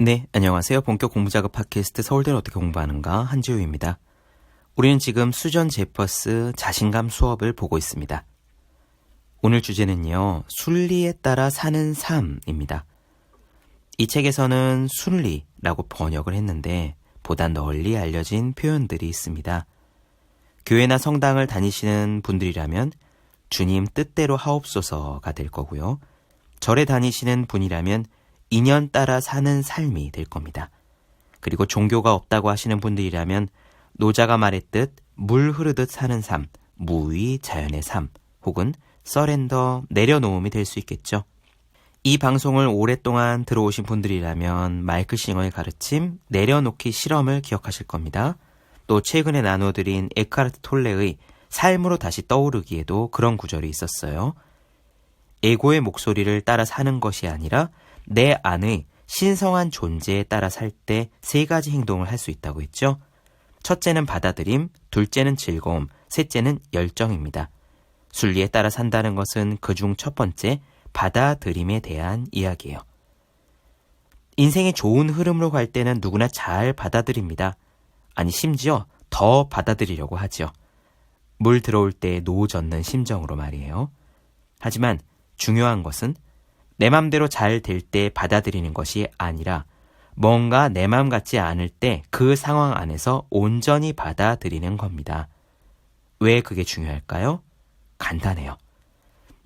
네, 안녕하세요. 본격 공부작업 팟캐스트 서울대는 어떻게 공부하는가 한지우입니다. 우리는 지금 수전 제퍼스 자신감 수업을 보고 있습니다. 오늘 주제는요, 순리에 따라 사는 삶입니다. 이 책에서는 순리라고 번역을 했는데 보다 널리 알려진 표현들이 있습니다. 교회나 성당을 다니시는 분들이라면 주님 뜻대로 하옵소서가 될 거고요. 절에 다니시는 분이라면 인연 따라 사는 삶이 될 겁니다. 그리고 종교가 없다고 하시는 분들이라면 노자가 말했듯 물 흐르듯 사는 삶, 무의 자연의 삶, 혹은 서렌더, 내려놓음이 될 수 있겠죠. 이 방송을 오랫동안 들어오신 분들이라면 마이클 싱어의 가르침, 내려놓기 실험을 기억하실 겁니다. 또 최근에 나눠드린 에크하르트 톨레의 삶으로 다시 떠오르기에도 그런 구절이 있었어요. 에고의 목소리를 따라 사는 것이 아니라 내 안의 신성한 존재에 따라 살 때 세 가지 행동을 할 수 있다고 했죠. 첫째는 받아들임, 둘째는 즐거움, 셋째는 열정입니다. 순리에 따라 산다는 것은 그중 첫 번째, 받아들임에 대한 이야기예요. 인생이 좋은 흐름으로 갈 때는 누구나 잘 받아들입니다. 아니, 심지어 더 받아들이려고 하죠. 물 들어올 때 노 젓는 심정으로 말이에요. 하지만 중요한 것은 내 맘대로 잘 될 때 받아들이는 것이 아니라 뭔가 내 맘 같지 않을 때 그 상황 안에서 온전히 받아들이는 겁니다. 왜 그게 중요할까요? 간단해요.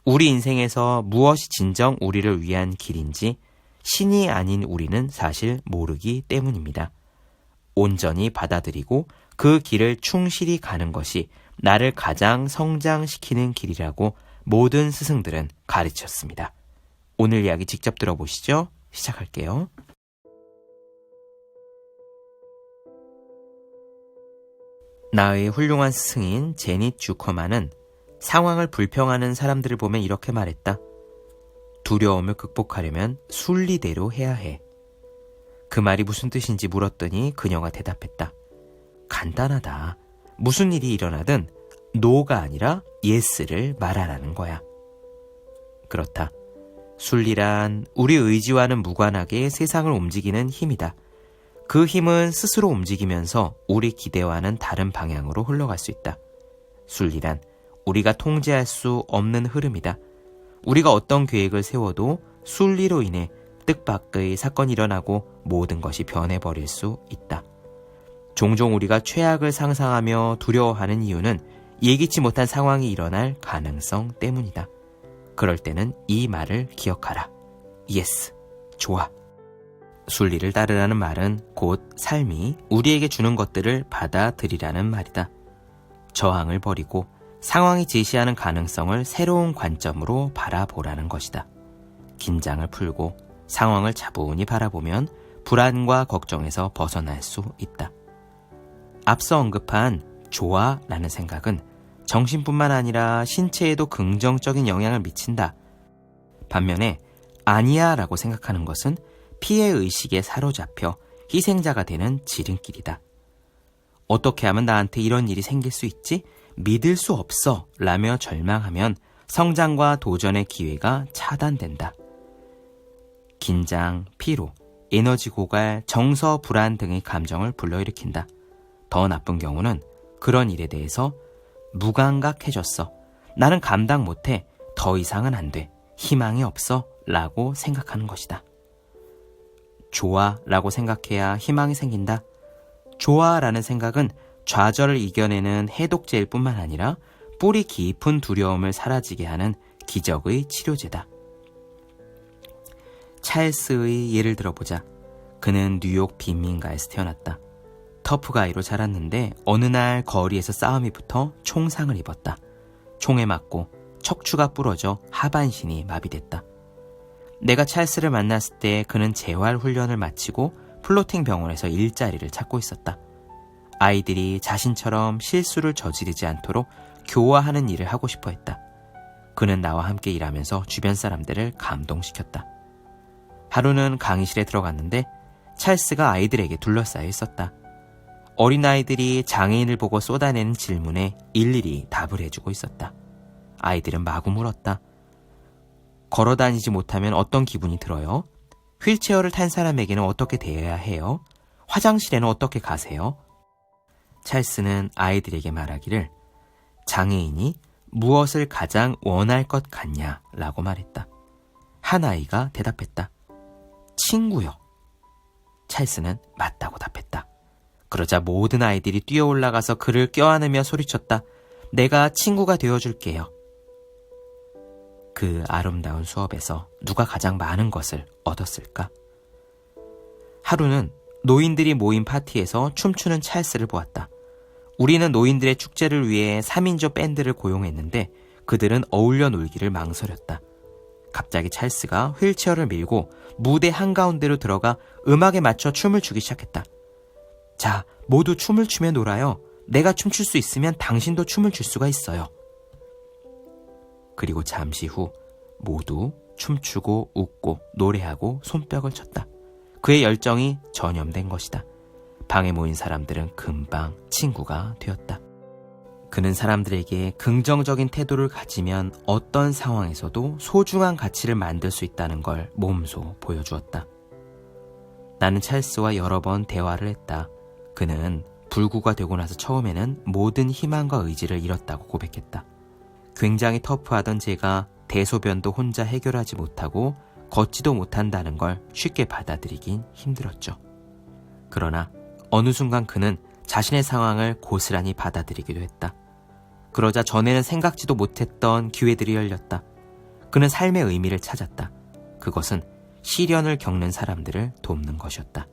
우리 인생에서 무엇이 진정 우리를 위한 길인지 신이 아닌 우리는 사실 모르기 때문입니다. 온전히 받아들이고 그 길을 충실히 가는 것이 나를 가장 성장시키는 길이라고 모든 스승들은 가르쳤습니다. 오늘 이야기 직접 들어보시죠. 시작할게요. 나의 훌륭한 스승인 제닛 주커만은 상황을 불평하는 사람들을 보면 이렇게 말했다. 두려움을 극복하려면 순리대로 해야 해. 그 말이 무슨 뜻인지 물었더니 그녀가 대답했다. 간단하다. 무슨 일이 일어나든 노가 아니라 예스를 말하라는 거야. 그렇다. 순리란 우리 의지와는 무관하게 세상을 움직이는 힘이다. 그 힘은 스스로 움직이면서 우리 기대와는 다른 방향으로 흘러갈 수 있다. 순리란 우리가 통제할 수 없는 흐름이다. 우리가 어떤 계획을 세워도 순리로 인해 뜻밖의 사건이 일어나고 모든 것이 변해버릴 수 있다. 종종 우리가 최악을 상상하며 두려워하는 이유는 예기치 못한 상황이 일어날 가능성 때문이다. 그럴 때는 이 말을 기억하라. 예스, 좋아. 순리를 따르라는 말은 곧 삶이 우리에게 주는 것들을 받아들이라는 말이다. 저항을 버리고 상황이 제시하는 가능성을 새로운 관점으로 바라보라는 것이다. 긴장을 풀고 상황을 차분히 바라보면 불안과 걱정에서 벗어날 수 있다. 앞서 언급한 좋아라는 생각은 정신뿐만 아니라 신체에도 긍정적인 영향을 미친다. 반면에 아니야 라고 생각하는 것은 피해의식에 사로잡혀 희생자가 되는 지름길이다. 어떻게 하면 나한테 이런 일이 생길 수 있지? 믿을 수 없어 라며 절망하면 성장과 도전의 기회가 차단된다. 긴장, 피로, 에너지 고갈, 정서 불안 등의 감정을 불러일으킨다. 더 나쁜 경우는 그런 일에 대해서 무감각해졌어. 나는 감당 못해. 더 이상은 안 돼. 희망이 없어. 라고 생각하는 것이다. 좋아 라고 생각해야 희망이 생긴다. 좋아 라는 생각은 좌절을 이겨내는 해독제일 뿐만 아니라 뿌리 깊은 두려움을 사라지게 하는 기적의 치료제다. 찰스의 예를 들어보자. 그는 뉴욕 빈민가에서 태어났다. 터프가이로 자랐는데 어느 날 거리에서 싸움이 붙어 총상을 입었다. 총에 맞고 척추가 부러져 하반신이 마비됐다. 내가 찰스를 만났을 때 그는 재활 훈련을 마치고 플로팅 병원에서 일자리를 찾고 있었다. 아이들이 자신처럼 실수를 저지르지 않도록 교화하는 일을 하고 싶어 했다. 그는 나와 함께 일하면서 주변 사람들을 감동시켰다. 하루는 강의실에 들어갔는데 찰스가 아이들에게 둘러싸여 있었다. 어린아이들이 장애인을 보고 쏟아내는 질문에 일일이 답을 해주고 있었다. 아이들은 마구 물었다. 걸어다니지 못하면 어떤 기분이 들어요? 휠체어를 탄 사람에게는 어떻게 대해야 해요? 화장실에는 어떻게 가세요? 찰스는 아이들에게 말하기를 장애인이 무엇을 가장 원할 것 같냐 라고 말했다. 한 아이가 대답했다. 친구요. 찰스는 맞다고 답했다. 그러자 모든 아이들이 뛰어 올라가서 그를 껴안으며 소리쳤다. 내가 친구가 되어줄게요. 그 아름다운 수업에서 누가 가장 많은 것을 얻었을까? 하루는 노인들이 모인 파티에서 춤추는 찰스를 보았다. 우리는 노인들의 축제를 위해 3인조 밴드를 고용했는데 그들은 어울려 놀기를 망설였다. 갑자기 찰스가 휠체어를 밀고 무대 한가운데로 들어가 음악에 맞춰 춤을 추기 시작했다. 자, 모두 춤을 추며 놀아요. 내가 춤출 수 있으면 당신도 춤을 출 수가 있어요. 그리고 잠시 후 모두 춤추고 웃고 노래하고 손뼉을 쳤다. 그의 열정이 전염된 것이다. 방에 모인 사람들은 금방 친구가 되었다. 그는 사람들에게 긍정적인 태도를 가지면 어떤 상황에서도 소중한 가치를 만들 수 있다는 걸 몸소 보여주었다. 나는 찰스와 여러 번 대화를 했다. 그는 불구가 되고 나서 처음에는 모든 희망과 의지를 잃었다고 고백했다. 굉장히 터프하던 제가 대소변도 혼자 해결하지 못하고 걷지도 못한다는 걸 쉽게 받아들이긴 힘들었죠. 그러나 어느 순간 그는 자신의 상황을 고스란히 받아들이기도 했다. 그러자 전에는 생각지도 못했던 기회들이 열렸다. 그는 삶의 의미를 찾았다. 그것은 시련을 겪는 사람들을 돕는 것이었다.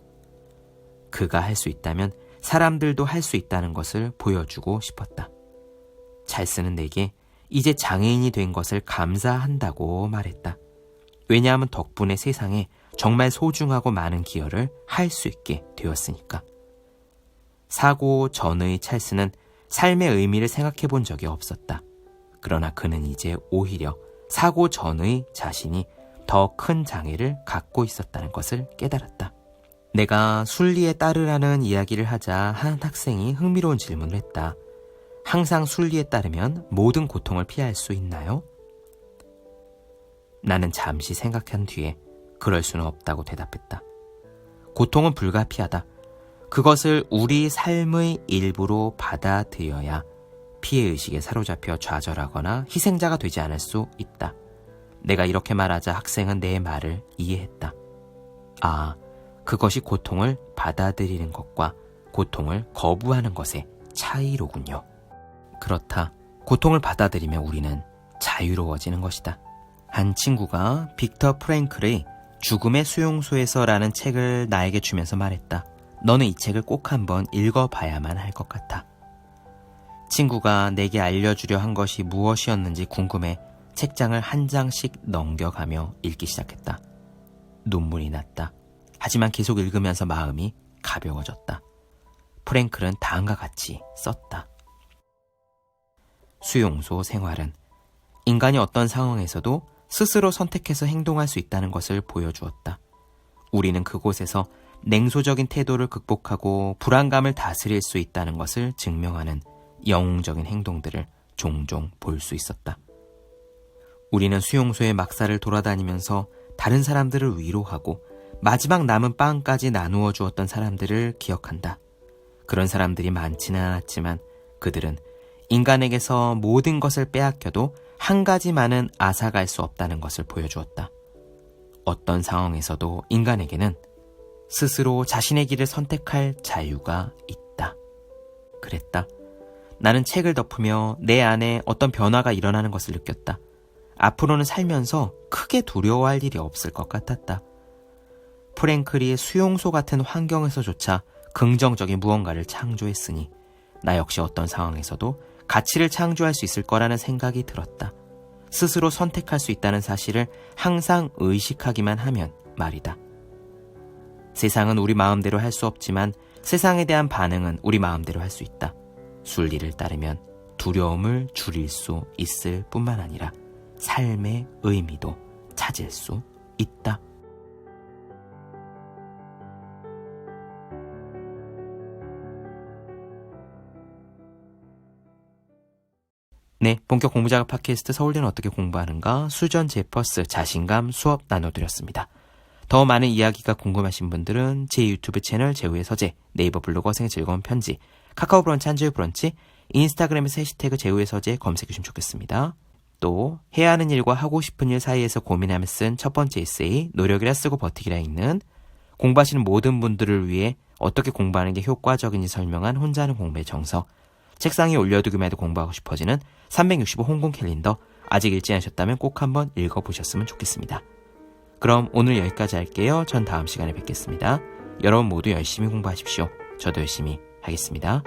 그가 할 수 있다면 사람들도 할 수 있다는 것을 보여주고 싶었다. 찰스는 내게 이제 장애인이 된 것을 감사한다고 말했다. 왜냐하면 덕분에 세상에 정말 소중하고 많은 기여를 할 수 있게 되었으니까. 사고 전의 찰스는 삶의 의미를 생각해 본 적이 없었다. 그러나 그는 이제 오히려 사고 전의 자신이 더 큰 장애를 갖고 있었다는 것을 깨달았다. 내가 순리에 따르라는 이야기를 하자 한 학생이 흥미로운 질문을 했다. 항상 순리에 따르면 모든 고통을 피할 수 있나요? 나는 잠시 생각한 뒤에 그럴 수는 없다고 대답했다. 고통은 불가피하다. 그것을 우리 삶의 일부로 받아들여야 피해의식에 사로잡혀 좌절하거나 희생자가 되지 않을 수 있다. 내가 이렇게 말하자 학생은 내 말을 이해했다. 아, 그것이 고통을 받아들이는 것과 고통을 거부하는 것의 차이로군요. 그렇다. 고통을 받아들이면 우리는 자유로워지는 것이다. 한 친구가 빅터 프랭클의 죽음의 수용소에서라는 책을 나에게 주면서 말했다. 너는 이 책을 꼭 한번 읽어봐야만 할 것 같아. 친구가 내게 알려주려 한 것이 무엇이었는지 궁금해 책장을 한 장씩 넘겨가며 읽기 시작했다. 눈물이 났다. 하지만 계속 읽으면서 마음이 가벼워졌다. 프랭클은 다음과 같이 썼다. 수용소 생활은 인간이 어떤 상황에서도 스스로 선택해서 행동할 수 있다는 것을 보여주었다. 우리는 그곳에서 냉소적인 태도를 극복하고 불안감을 다스릴 수 있다는 것을 증명하는 영웅적인 행동들을 종종 볼 수 있었다. 우리는 수용소의 막사를 돌아다니면서 다른 사람들을 위로하고 마지막 남은 빵까지 나누어 주었던 사람들을 기억한다. 그런 사람들이 많지는 않았지만 그들은 인간에게서 모든 것을 빼앗겨도 한 가지만은 앗아갈 수 없다는 것을 보여주었다. 어떤 상황에서도 인간에게는 스스로 자신의 길을 선택할 자유가 있다. 그랬다. 나는 책을 덮으며 내 안에 어떤 변화가 일어나는 것을 느꼈다. 앞으로는 살면서 크게 두려워할 일이 없을 것 같았다. 프랭클이 수용소 같은 환경에서조차 긍정적인 무언가를 창조했으니 나 역시 어떤 상황에서도 가치를 창조할 수 있을 거라는 생각이 들었다. 스스로 선택할 수 있다는 사실을 항상 의식하기만 하면 말이다. 세상은 우리 마음대로 할 수 없지만 세상에 대한 반응은 우리 마음대로 할 수 있다. 순리를 따르면 두려움을 줄일 수 있을 뿐만 아니라 삶의 의미도 찾을 수 있다. 네, 본격 공부작업 팟캐스트 서울대는 어떻게 공부하는가 수전 제퍼스 자신감 수업 나눠드렸습니다. 더 많은 이야기가 궁금하신 분들은 제 유튜브 채널 제우의 서재, 네이버 블로그 어생의 즐거운 편지, 카카오 브런치 한주의 브런치, 인스타그램에서 해시태그 제우의 서재 검색해 주시면 좋겠습니다. 또 해야 하는 일과 하고 싶은 일 사이에서 고민하며 쓴 첫 번째 에세이 노력이라 쓰고 버티기라 읽는 공부하시는 모든 분들을 위해 어떻게 공부하는 게 효과적인지 설명한 혼자 하는 공부의 정석, 책상에 올려두기만 해도 공부하고 싶어지는 365 홍콩 캘린더, 아직 읽지 않으셨다면 꼭 한번 읽어보셨으면 좋겠습니다. 그럼 오늘 여기까지 할게요. 전 다음 시간에 뵙겠습니다. 여러분 모두 열심히 공부하십시오. 저도 열심히 하겠습니다.